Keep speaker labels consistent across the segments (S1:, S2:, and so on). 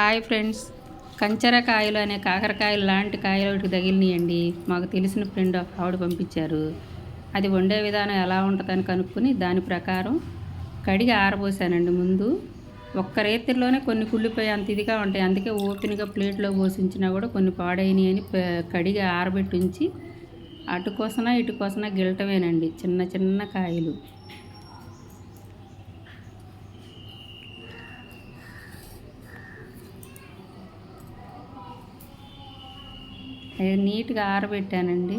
S1: Hi friends, కంచరకాయలు అనే కాకరకాయలు లాంటి కాయలు ఒకటి తగిలినాయండి. మాకు తెలిసిన ఫ్రెండ్ ఆవిడ పంపించారు. అది వండే విధానం ఎలా ఉంటుందని కనుక్కొని దాని ప్రకారం కడిగి ఆరబోసానండి. ముందు ఒక్క రేతిలోనే కొన్ని కుళ్ళిపోయి అంత ఇదిగా ఉంటాయి. అందుకే ఓపెన్గా ప్లేట్లో పోసించినా కూడా కొన్ని పాడైనవి అని కడిగి ఆరబెట్టి ఉంచి అటు కోసనా ఇటు కోసనా గిలటమేనండి. చిన్న చిన్న కాయలు నీట్గా ఆరబెట్టానండి.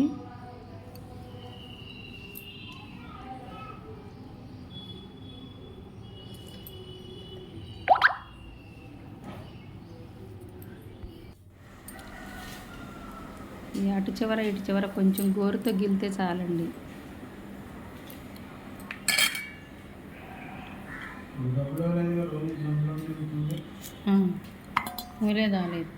S1: ఈ అటు చివర ఇటు చివర కొంచెం గోరుతో గిలితే చాలండి. రాలేదు.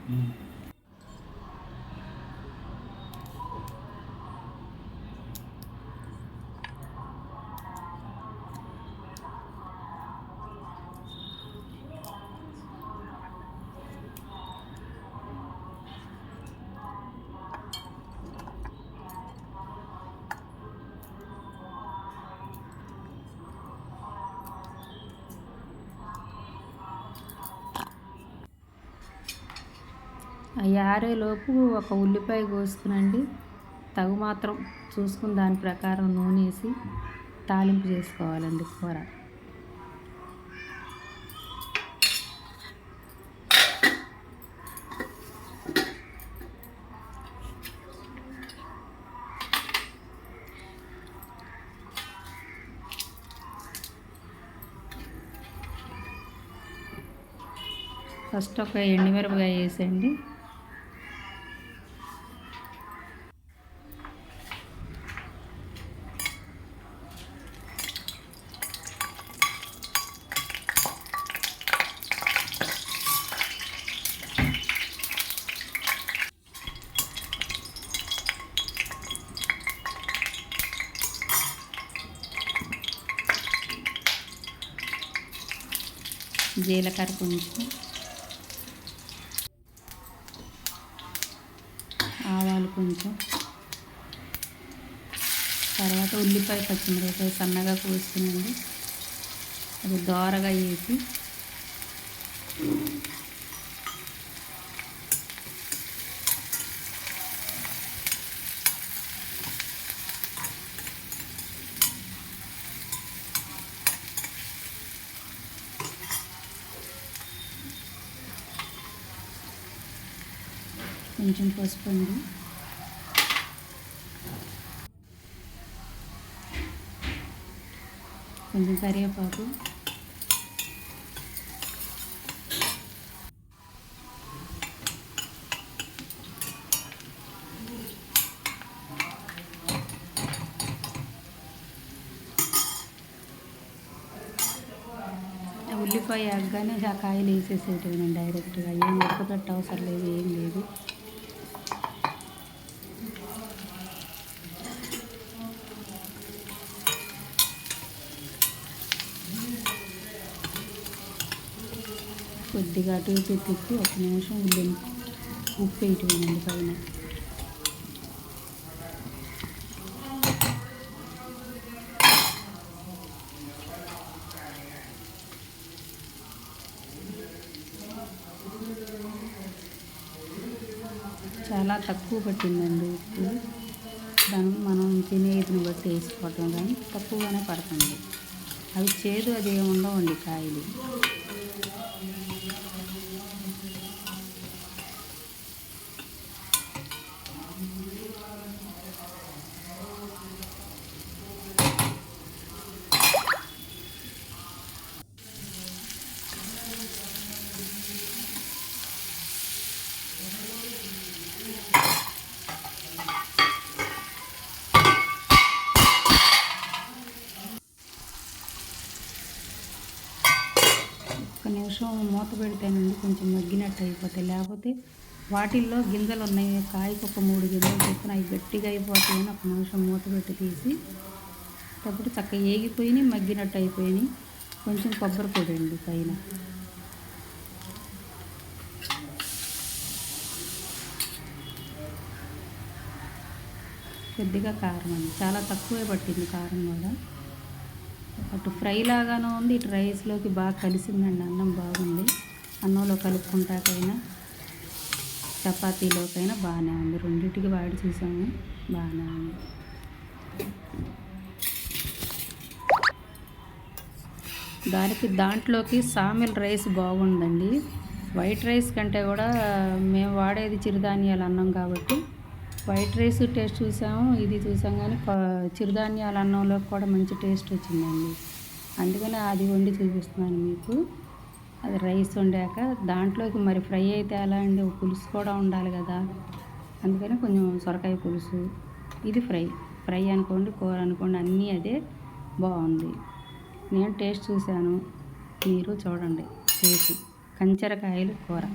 S1: ఆరేలోపు ఒక ఉల్లిపాయ కోసుకునండి. తగు మాత్రం చూసుకుని దాని ప్రకారం నూనె వేసి తాలింపు చేసుకోవాలండి కూర. ఫస్ట్ ఒక ఎండుమిరపకాయ వేసేయండి. జీలకర్ర కొంచెం, ఆవాలు కొంచెం, తర్వాత ఉల్లిపాయ పచ్చిమిరపకాయ సన్నగా కోసుకునండి. అది దోరగా వేసి కొంచెం పసుపు అండి, కొంచెం కరివేపాకు, ఉల్లిపాయ ఆగగానే ఆ కాయలు వేసేసేటండి డైరెక్ట్గా. ఏం ఉడకబెట్ట అవసరం లేదు, ఏం లేదు. కొద్దిగా అటు ఇటు తిప్పి ఒక నిమిషం ఉప్పు వేయటమేనండి పైన. చాలా తక్కువ పట్టిందండి ఉప్పు. దాన్ని మనం తినేదిని బట్టి వేసుకోవటం, కానీ తక్కువగానే పడుతుంది. అవి చేదు అది ఏమి ఉండవండి కాయలు. ఒక నిమిషం మూత పెడితేనండి కొంచెం మగ్గినట్టు అయిపోతాయి. లేకపోతే వాటిల్లో గింజలు ఉన్నాయి, కాయకు ఒక 3 గింజలు చొప్పున అవి గట్టిగా అయిపోతాయని ఒక నిమిషం మూత పెట్టి తీసి అప్పుడు చక్కగా ఏగిపోయినాయి, మగ్గినట్టు అయిపోయినాయి. కొంచెం కొబ్బరి పొడి అండి పైన. కొద్దిగా కారం అండి, చాలా తక్కువే పట్టింది కారం కూడా. అటు ఫ్రై లాగానూ ఉంది, ఇటు రైస్లోకి బాగా కలిసిందండి. అన్నం బాగుంది, అన్నంలో కలుపుకుంటాకైనా చపాతీలోకైనా బాగానే ఉంది. రెండింటికి వాడి చూసాము, బాగానే ఉంది. దాంట్లోకి సామిల్ రైస్ బాగుందండి. వైట్ రైస్ కంటే కూడా మేము వాడేది చిరుధాన్యాల అన్నం కాబట్టి వైట్ రైస్ టేస్ట్ చూసాము, ఇది చూసాం. కానీ చిరుధాన్యాల అన్నంలో కూడా మంచి టేస్ట్ వచ్చిందండి. అందుకని అది వండి చూపిస్తున్నాను మీకు. అది రైస్ వండాక దాంట్లోకి మరి ఫ్రై అయితే ఎలా అండి, పులుసు కూడా ఉండాలి కదా. అందుకని కొంచెం సొరకాయ పులుసు, ఇది ఫ్రై అనుకోండి, కూర అనుకోండి, అన్నీ అదే బాగుంది. నేను టేస్ట్ చూశాను, మీరు చూడండి చేసి. కంచరకాయలు కూర.